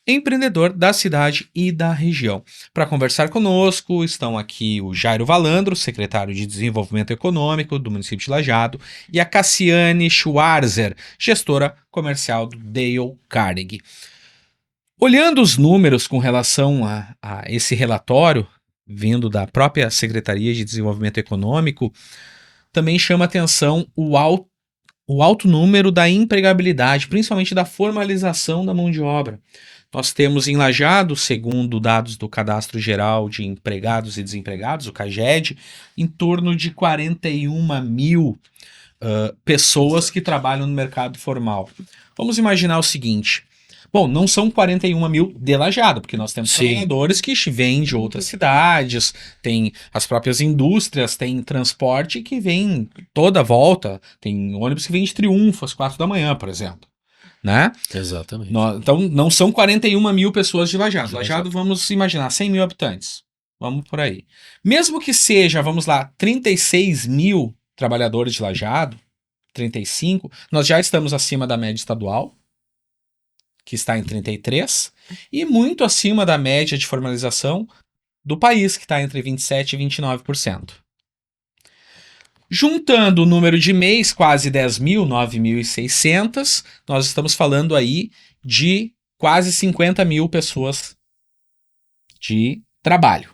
empreendedor da cidade e da região. Para conversar conosco estão aqui o Jairo Valandro, secretário de Desenvolvimento Econômico do município de Lajeado, e a Cassiane Schwarzer, gestora comercial do Dale Carnegie. Olhando os números com relação a esse relatório, vindo da própria Secretaria de Desenvolvimento Econômico, também chama atenção o alto número da empregabilidade, principalmente da formalização da mão de obra. Nós temos em Lajeado, segundo dados do Cadastro Geral de Empregados e Desempregados, o CAGED, em torno de 41 mil pessoas que trabalham no mercado formal. Vamos imaginar o seguinte. Bom, não são 41 mil de Lajeado, porque nós temos trabalhadores que vêm de outras cidades, tem as próprias indústrias, tem transporte que vem toda a volta, tem ônibus que vem de Triunfo às 4 da manhã, por exemplo. Né? Exatamente. Então, não são 41 mil pessoas de Lajeado. Lajeado, vamos imaginar, 100 mil habitantes. Vamos por aí. Mesmo que seja, vamos lá, 36 mil trabalhadores de Lajeado, 35, nós já estamos acima da média estadual, que está em 33, e muito acima da média de formalização do país, que está entre 27% e 29%. Juntando o número de MEIs, quase 10 mil, 9.600, nós estamos falando aí de quase 50 mil pessoas de trabalho.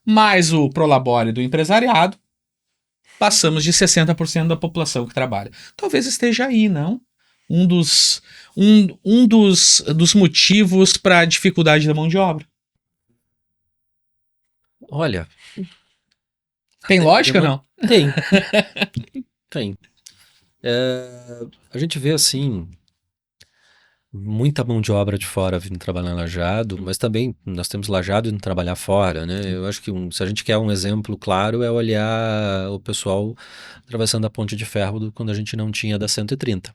Mais o Prolabore do empresariado, passamos de 60% da população que trabalha. Talvez esteja aí, não? Um dos motivos para a dificuldade da mão de obra. Olha. Tem lógica, não? Tem. Tem. A gente vê, assim, muita mão de obra de fora vindo trabalhar em Lajeado, mas também nós temos Lajeado indo trabalhar fora, né? Eu acho que se a gente quer um exemplo claro é olhar o pessoal atravessando a Ponte de Ferro quando a gente não tinha da 130.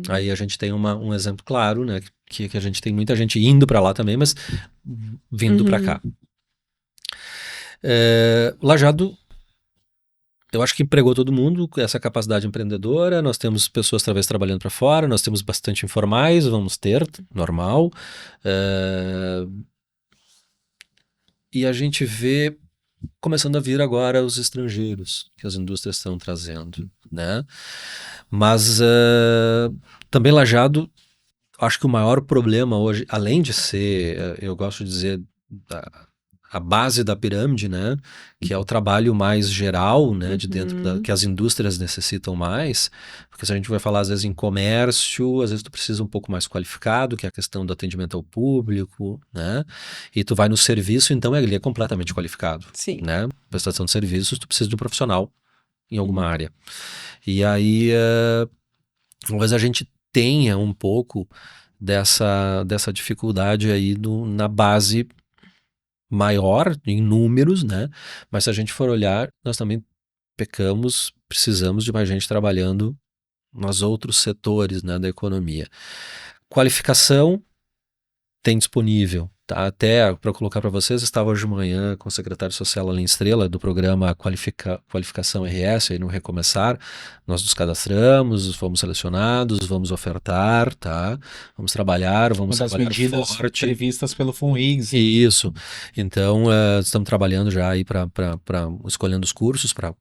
Aí a gente tem um exemplo claro, né? Que a gente tem muita gente indo para lá também, mas vindo para cá. Lajado, eu acho que empregou todo mundo com essa capacidade empreendedora. Nós temos pessoas talvez trabalhando para fora, nós temos bastante informais, vamos ter, normal. E a gente vê começando a vir agora os estrangeiros que as indústrias estão trazendo, né? Mas também Lajado, acho que o maior problema hoje, além de ser, eu gosto de dizer, a base da pirâmide, né, que é o trabalho mais geral, né, de dentro que as indústrias necessitam mais, porque se a gente vai falar às vezes em comércio, às vezes tu precisa um pouco mais qualificado, que é a questão do atendimento ao público, né, e tu vai no serviço, então ele é completamente qualificado, Sim. né, prestação de serviços, tu precisa de um profissional em alguma área. E aí, talvez a gente tenha um pouco dessa dificuldade aí na base maior em números, né? Mas se a gente for olhar, nós também precisamos de mais gente trabalhando nos outros setores, né, da economia. Qualificação tem disponível, tá? Até para colocar para vocês, estava hoje de manhã com o secretário social Alain Estrela do programa Qualificação RS aí no Recomeçar. Nós nos cadastramos, fomos selecionados, vamos ofertar, tá? Vamos trabalhar, vamos Uma das trabalhar medidas forte. previstas pelo FUNWIGS. Isso. Então, estamos trabalhando já aí para escolhendo os cursos para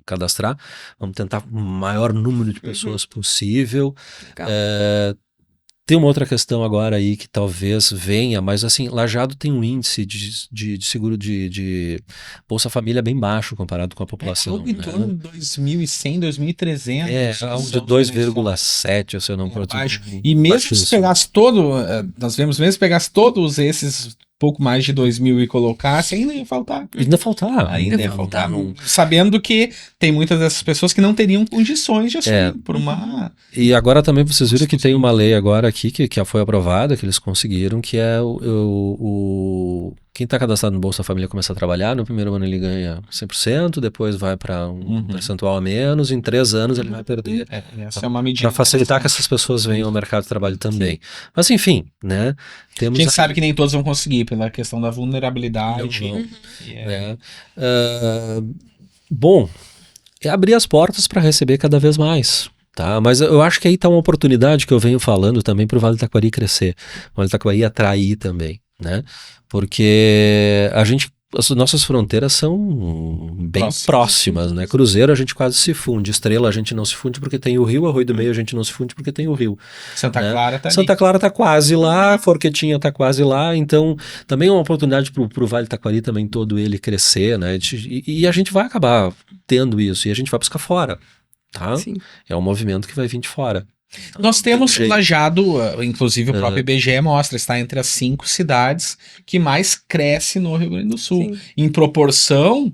cadastrar. Vamos tentar o maior número de pessoas possível. Tem uma outra questão agora aí que talvez venha, mas assim, Lajado tem um índice de seguro de Bolsa Família bem baixo comparado com a população. Algo em torno de 2.100, 2.300. Algo de 2,7, se eu não me baixo. E mesmo se pegasse nós vemos mesmo se pegasse todos esses pouco mais de 2.000 e colocasse, ainda ia faltar. Ainda ia faltar. Sabendo que tem muitas dessas pessoas que não teriam condições de assumir por uma... E agora também vocês viram que tem uma lei agora aqui que já foi aprovada, que eles conseguiram, que é quem está cadastrado no Bolsa Família começa a trabalhar, no primeiro ano ele ganha 100%, depois vai para um percentual a menos, em 3 anos ele vai perder. Essa é uma medida. Para facilitar que essessas pessoas venham ao mercado de trabalho também. Mas enfim, né? A gente sabe que nem todos vão conseguir pela questão da vulnerabilidade. Bom, é abrir as portas para receber cada vez mais. Tá, mas eu acho que aí está uma oportunidade que eu venho falando também para o Vale do Taquari crescer, o Vale do Taquari atrair também, né? Porque as nossas fronteiras são bem próximas, né? Cruzeiro a gente quase se funde, Estrela a gente não se funde porque tem o rio, Arroio do Meio a gente não se funde porque tem o rio. Santa Clara tá ali. Santa Clara tá quase lá, Forquetinha tá quase lá, então também é uma oportunidade pro Vale do Taquari também todo ele crescer, né? E a gente vai acabar tendo isso, e a gente vai buscar fora. Tá? É um movimento que vai vir de fora. Nós temos Lajado, inclusive o próprio IBGE mostra, está entre as 5 cidades que mais cresce no Rio Grande do Sul. Sim. Em proporção,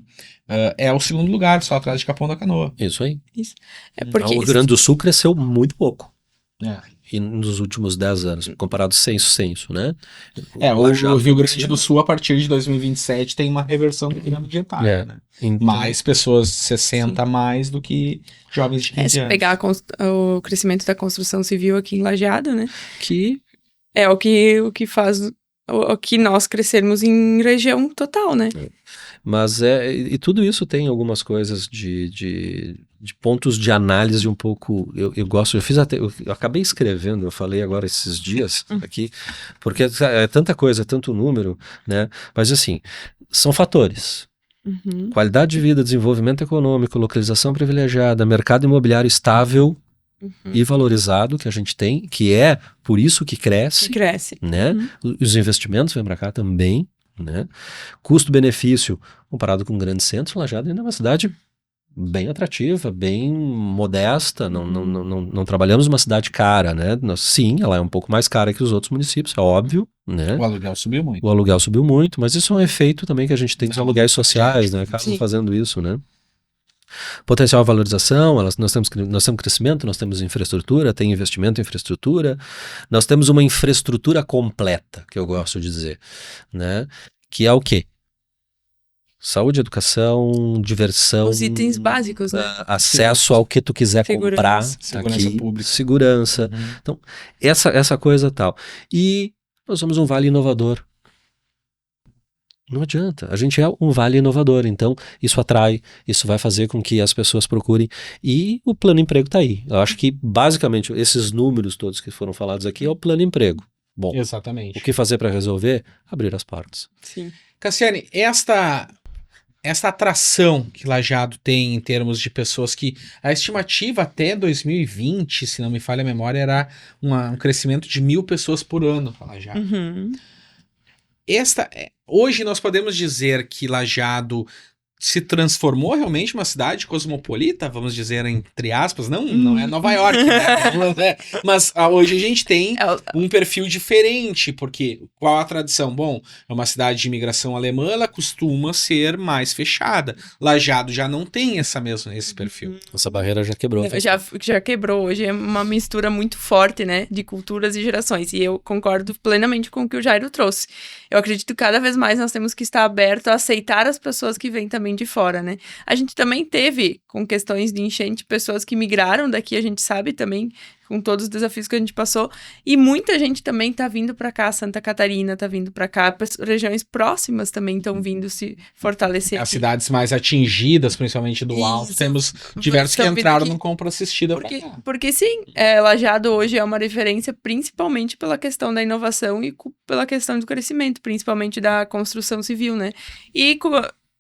é o 2º lugar, só atrás de Capão da Canoa. Isso aí. Isso. É porque o Rio Grande do Sul cresceu muito pouco. E nos últimos 10 anos, comparado censo, né? O Rio Grande do Sul, a partir de 2027, tem uma reversão da pirâmide etária, né? Então, mais pessoas de 60 a mais do que jovens de 15 anos. Se pegar o crescimento da construção civil aqui em Lajeado, né? Que é o que faz o que nós crescermos em região total, né? Mas e tudo isso tem algumas coisas de pontos de análise um pouco, eu gosto, eu acabei escrevendo, eu falei agora esses dias aqui, porque é tanta coisa, é tanto número, né? Mas assim, são fatores. Qualidade de vida, desenvolvimento econômico, localização privilegiada, mercado imobiliário estável e valorizado que a gente tem, que é por isso que cresce, né? Os investimentos vêm para cá também, né? Custo-benefício comparado com grandes centros, Lajeado ainda é uma cidade bem atrativa, bem modesta, não trabalhamos uma cidade cara, né? Sim, ela é um pouco mais cara que os outros municípios, é óbvio, né? O aluguel subiu muito. O aluguel subiu muito, mas isso é um efeito também que a gente tem dos aluguéis sociais, né? Acabam fazendo isso, né? Potencial valorização, nós temos crescimento, nós temos infraestrutura, tem investimento em infraestrutura, nós temos uma infraestrutura completa, que eu gosto de dizer, né? Que é o quê? Saúde, educação, diversão. Os itens básicos, né? Acesso ao que tu quiser comprar. Segurança aqui, pública. Segurança. Uhum. Então, essa coisa tal. E nós somos um vale inovador. Não adianta. A gente é um vale inovador. Então, isso atrai, isso vai fazer com que as pessoas procurem. E o plano emprego está aí. Eu acho que, basicamente, esses números todos que foram falados aqui é o plano emprego. Bom, Exatamente. o que fazer para resolver? Abrir as portas. Sim. Cassiane, esta atração que Lajeado tem em termos de pessoas que a estimativa até 2020, se não me falha a memória, era um crescimento de 1.000 pessoas por ano para Lajeado. Uhum. Hoje nós podemos dizer que Lajeado se transformou realmente uma cidade cosmopolita, vamos dizer entre aspas, não é Nova York, né? Mas hoje a gente tem um perfil diferente, porque qual a tradição? Bom, é uma cidade de imigração alemã, ela costuma ser mais fechada. Lajeado já não tem esse perfil. Essa barreira já quebrou. Já quebrou. Hoje é uma mistura muito forte, né, de culturas e gerações. E eu concordo plenamente com o que o Jairo trouxe. Eu acredito que cada vez mais nós temos que estar aberto a aceitar as pessoas que vêm também de fora, né? A gente também teve, com questões de enchente, pessoas que migraram daqui, a gente sabe também, com todos os desafios que a gente passou, e muita gente também tá vindo para cá, Santa Catarina tá vindo para cá, regiões próximas também estão vindo se fortalecer. As cidades mais atingidas, principalmente do Alto, temos diversos que entraram no compra assistida pra cá. Porque sim, Lajeado hoje é uma referência principalmente pela questão da inovação e pela questão do crescimento, principalmente da construção civil, né? E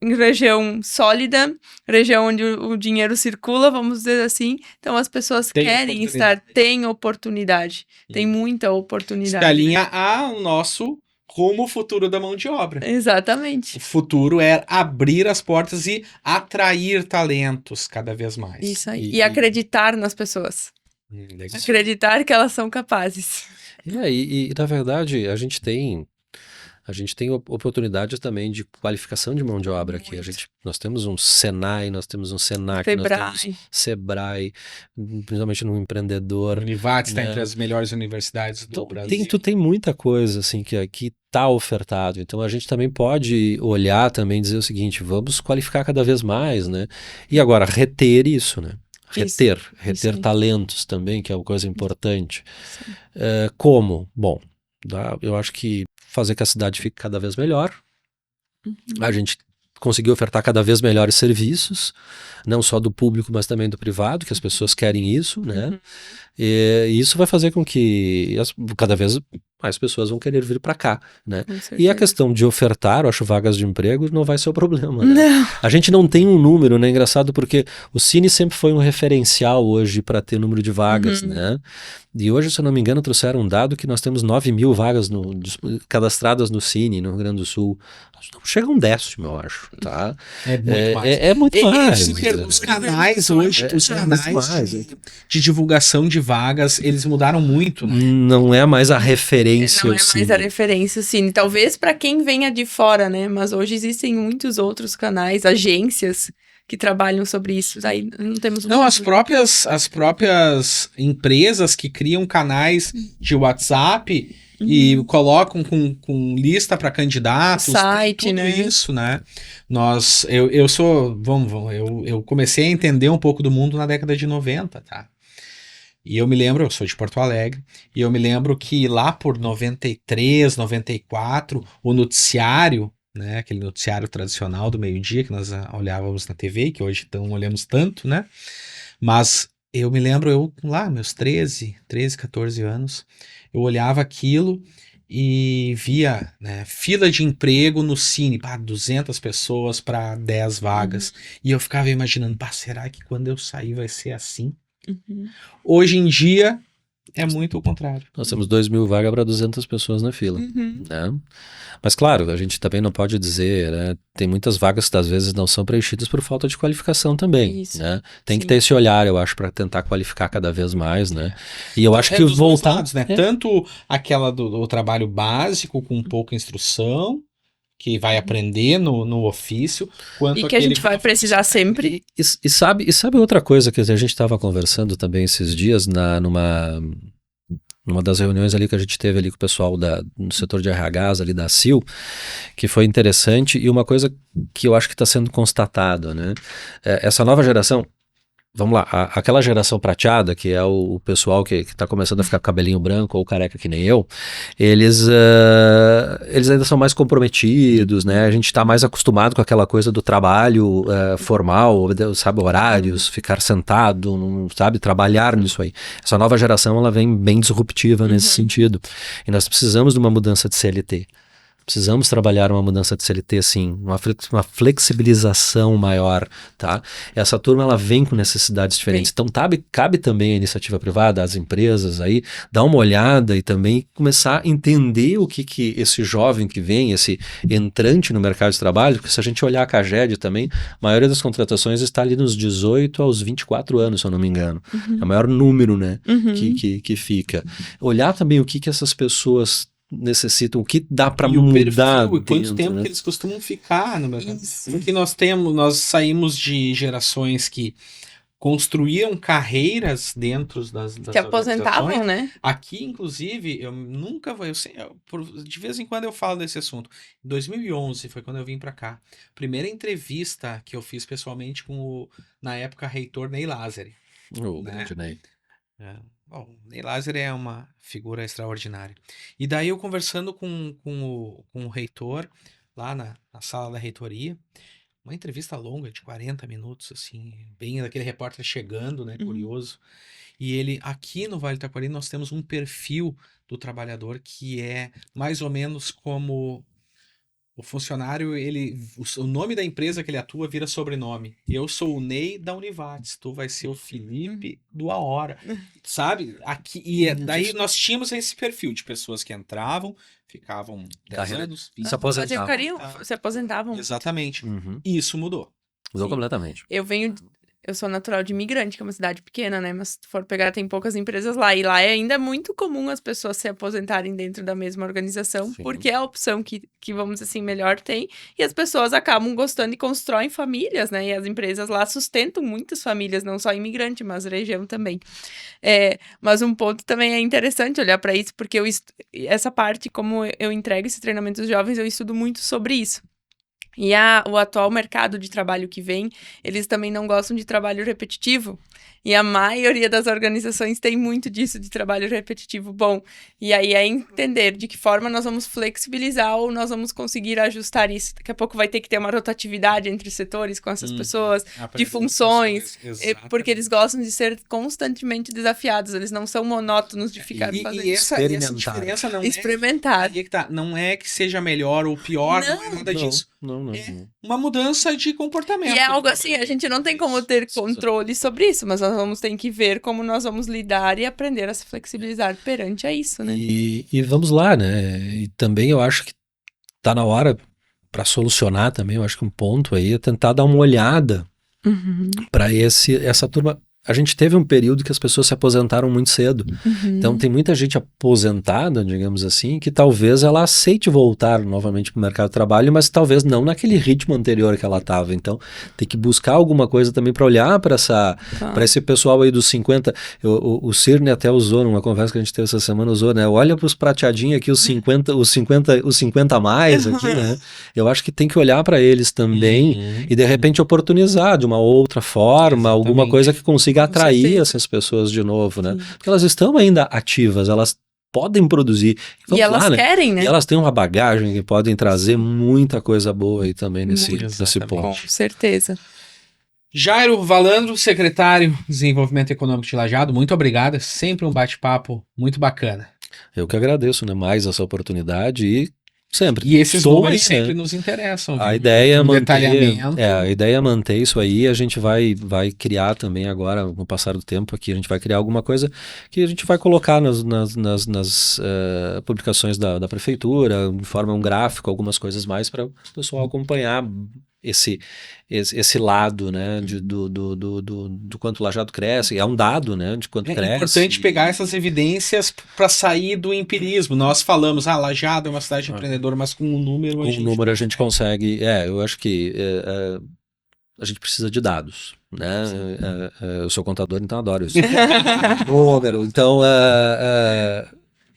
em região sólida, região onde o dinheiro circula, vamos dizer assim. Então, as pessoas querem estar, têm oportunidade. Tem muita oportunidade. Se alinha ao nosso rumo futuro da mão de obra. Exatamente. O futuro é abrir as portas e atrair talentos cada vez mais. Isso aí. E acreditar nas pessoas. Acreditar que elas são capazes. E na verdade, a gente tem oportunidades também de qualificação de mão de obra aqui. Nós temos um Senai, nós temos um Senac, Sebrae. nós temos Sebrae, principalmente no empreendedor. A Univates está entre as melhores universidades do Brasil. Tu tem muita coisa assim que aqui está ofertado. Então a gente também pode olhar também e dizer o seguinte, vamos qualificar cada vez mais, né? E agora reter isso, né? Reter talentos também, que é uma coisa importante. Como? Bom, eu acho que fazer que a cidade fique cada vez melhor. A gente conseguir ofertar cada vez melhores serviços, não só do público, mas também do privado, que as pessoas querem isso, né? E isso vai fazer com que cada vez mais pessoas vão querer vir para cá, né? E a questão de ofertar, eu acho, vagas de emprego não vai ser o problema, né? A gente não tem um número, né? Engraçado porque o Cine sempre foi um referencial hoje para ter número de vagas, né? E hoje, se eu não me engano, trouxeram um dado que nós temos 9.000 vagas cadastradas no Cine, no Rio Grande do Sul. Não chega a 1/10, eu acho, tá? É muito mais. É muito mais. Os canais hoje, os canais de divulgação de vagas, eles mudaram muito, né? Não é mais a referência. Não é mais a referência, sim. Talvez para quem venha de fora, né? Mas hoje existem muitos outros canais, agências que trabalham sobre isso. Aí não temos... Não, as próprias empresas que criam canais de WhatsApp e colocam com lista para candidatos, site, tudo né? isso, né? Eu comecei a entender um pouco do mundo na década de 90, tá? E eu me lembro, eu sou de Porto Alegre, e eu me lembro que lá por 93, 94, o noticiário, né, aquele noticiário tradicional do meio-dia que nós olhávamos na TV, que hoje não olhamos tanto, né? Mas eu me lembro, meus 13, 14 anos, eu olhava aquilo e via, né, fila de emprego no Cine, 200 pessoas para 10 vagas. E eu ficava imaginando, será que quando eu sair vai ser assim? Hoje em dia é muito o contrário. Nós temos 2.000 vagas para 200 pessoas na fila, né? Mas claro, a gente também não pode dizer, né? Tem muitas vagas que às vezes não são preenchidas por falta de qualificação também, né? Tem que ter esse olhar, eu acho, para tentar qualificar cada vez mais, né? E eu acho que voltar... lados, né? Tanto aquela do trabalho básico com pouca instrução, que vai aprender no ofício, quanto e que a gente vai precisar sempre. E sabe outra coisa que a gente estava conversando também esses dias numa das reuniões ali que a gente teve ali com o pessoal do setor de RHs ali da CIL, que foi interessante e uma coisa que eu acho que está sendo constatado, né? Essa nova geração, vamos lá, aquela geração prateada, que é o pessoal que está começando a ficar com cabelinho branco ou careca que nem eu, eles ainda são mais comprometidos, né? A gente está mais acostumado com aquela coisa do trabalho formal, sabe, horários, ficar sentado, sabe, trabalhar nisso aí. Essa nova geração, ela vem bem disruptiva nesse sentido. E nós precisamos de uma mudança de CLT. Precisamos trabalhar uma mudança de CLT, sim, uma flexibilização maior, tá? Essa turma, ela vem com necessidades diferentes. Então, cabe também a iniciativa privada, as empresas aí, dar uma olhada e também começar a entender o que esse jovem que vem, esse entrante no mercado de trabalho, porque se a gente olhar a CAGED também, a maioria das contratações está ali nos 18 aos 24 anos, se eu não me engano. É o maior número, né, que fica. Olhar também o que essas pessoas necessitam, o que dá para mudar perfil, e quanto tempo, né? que eles costumam ficar no mercado. Isso. Porque nós saímos de gerações que construíam carreiras dentro das Se aposentavam, organizações. né? Aqui, inclusive, eu nunca vou, de vez em quando eu falo desse assunto. Em 2011 foi quando eu vim para cá. Primeira entrevista que eu fiz pessoalmente com na época, reitor Ney Lázari. Grande Ney. Bom, Ney Lázari é uma figura extraordinária. E daí eu conversando com o reitor, lá na sala da reitoria, uma entrevista longa de 40 minutos, assim, bem daquele repórter chegando, né, curioso. E ele, aqui no Vale do Taquari, nós temos um perfil do trabalhador que é mais ou menos como o funcionário, o nome da empresa que ele atua vira sobrenome. Eu sou o Ney da Univates, tu vai ser o Felipe do Ahora, sabe? Aqui, daí nós tínhamos esse perfil de pessoas que entravam, ficavam 10 anos, 20 anos. Se aposentavam. Exatamente. Isso mudou. Mudou completamente. Eu sou natural de Imigrante, que é uma cidade pequena, né? Mas se for pegar, tem poucas empresas lá. E lá é ainda muito comum as pessoas se aposentarem dentro da mesma organização, Sim. porque é a opção que, vamos dizer assim, melhor tem. E as pessoas acabam gostando e constroem famílias, né? E as empresas lá sustentam muitas famílias, não só imigrante, mas região também. Mas um ponto também é interessante olhar para isso, porque essa parte, como eu entrego esse treinamento aos jovens, eu estudo muito sobre isso. E o atual mercado de trabalho que vem, eles também não gostam de trabalho repetitivo. E a maioria das organizações tem muito disso, de trabalho repetitivo bom. E aí é entender de que forma nós vamos flexibilizar ou nós vamos conseguir ajustar isso. Daqui a pouco vai ter que ter uma rotatividade entre setores com essas pessoas, de funções, porque eles gostam de ser constantemente desafiados. Eles não são monótonos de ficar fazendo essa diferença não experimentar. Não é que seja melhor ou pior, não é nada disso. Não. É uma mudança de comportamento. E é algo assim, a gente não tem como ter controle sobre isso, mas nós vamos ter que ver como nós vamos lidar e aprender a se flexibilizar perante a isso, né? E vamos lá, né? E também eu acho que tá na hora para solucionar também, eu acho que um ponto aí é tentar dar uma olhada para essa turma. A gente teve um período que as pessoas se aposentaram muito cedo. Então tem muita gente aposentada, digamos assim, que talvez ela aceite voltar novamente para o mercado de trabalho, mas talvez não naquele ritmo anterior que ela estava. Então tem que buscar alguma coisa também para olhar para esse pessoal aí dos 50. O Cirne até usou numa conversa que a gente teve essa semana, né? Olha para os prateadinhos aqui, os 50 a mais aqui, né? Eu acho que tem que olhar para eles também e de repente oportunizar de uma outra forma, alguma coisa que consiga atrair essas pessoas de novo, né? Porque elas estão ainda ativas, elas podem produzir. E elas querem, né? E elas têm uma bagagem que podem trazer muita coisa boa aí também nesse ponto. Com certeza. Jairo Valandro, secretário de Desenvolvimento Econômico de Lajeado, muito obrigado. É sempre um bate-papo muito bacana. Eu que agradeço, né, mais essa oportunidade e sempre. E esses números sempre nos interessam. A ideia é manter, detalhamento. a ideia é manter isso aí. A gente vai criar também agora, no passar do tempo aqui, a gente vai criar alguma coisa que a gente vai colocar nas publicações da prefeitura, em forma um gráfico, algumas coisas mais para o pessoal acompanhar esse lado, né, do quanto o Lajeado cresce, é um dado, né, de quanto cresce. É importante pegar essas evidências para sair do empirismo. Nós falamos, Lajeado é uma cidade empreendedora, mas com um número a gente consegue, eu acho que a gente precisa de dados. né? Eu sou contador, então adoro isso. Número. Então,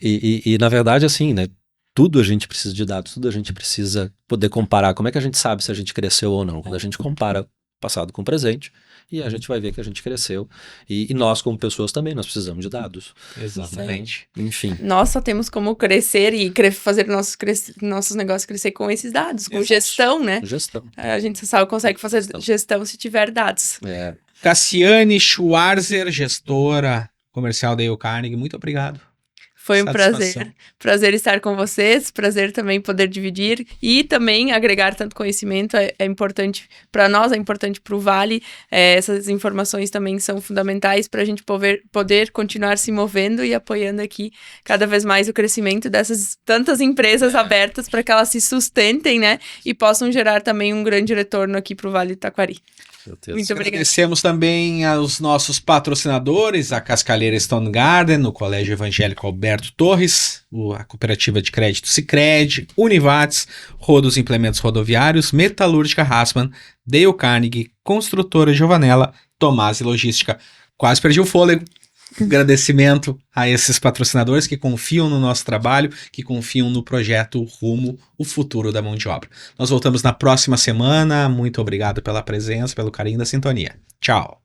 e na verdade, assim, né? Tudo a gente precisa de dados, tudo a gente precisa poder comparar. Como é que a gente sabe se a gente cresceu ou não? Quando a gente compara passado com presente, e a gente vai ver que a gente cresceu. E nós, como pessoas, também, nós precisamos de dados. Exatamente. Enfim. Nós só temos como crescer e fazer nossos negócios crescer com esses dados, com Exato. gestão, né? Gestão. A gente só consegue fazer Gestão. gestão se tiver dados. Cassiane Schwarzer, gestora comercial da Dale Carnegie, muito obrigado. Foi um Satisfação. prazer estar com vocês, prazer também poder dividir e também agregar tanto conhecimento, é importante para nós, é importante para o Vale, essas informações também são fundamentais para a gente poder continuar se movendo e apoiando aqui cada vez mais o crescimento dessas tantas empresas abertas para que elas se sustentem, né, e possam gerar também um grande retorno aqui para o Vale do Taquari. Muito obrigada. Agradecemos também aos nossos patrocinadores, a Cascalheira Stone Garden, o Colégio Evangélico Alberto Torres, a Cooperativa de Crédito Sicredi, Univates, Rodos Implementos Rodoviários, Metalúrgica Hassmann, Dale Carnegie, Construtora Giovanella, Tomás e Logística. Quase perdi o fôlego. Agradecimento a esses patrocinadores que confiam no nosso trabalho, que confiam no projeto Rumo, o futuro da mão de obra. Nós voltamos na próxima semana. Muito obrigado pela presença, pelo carinho da sintonia. Tchau.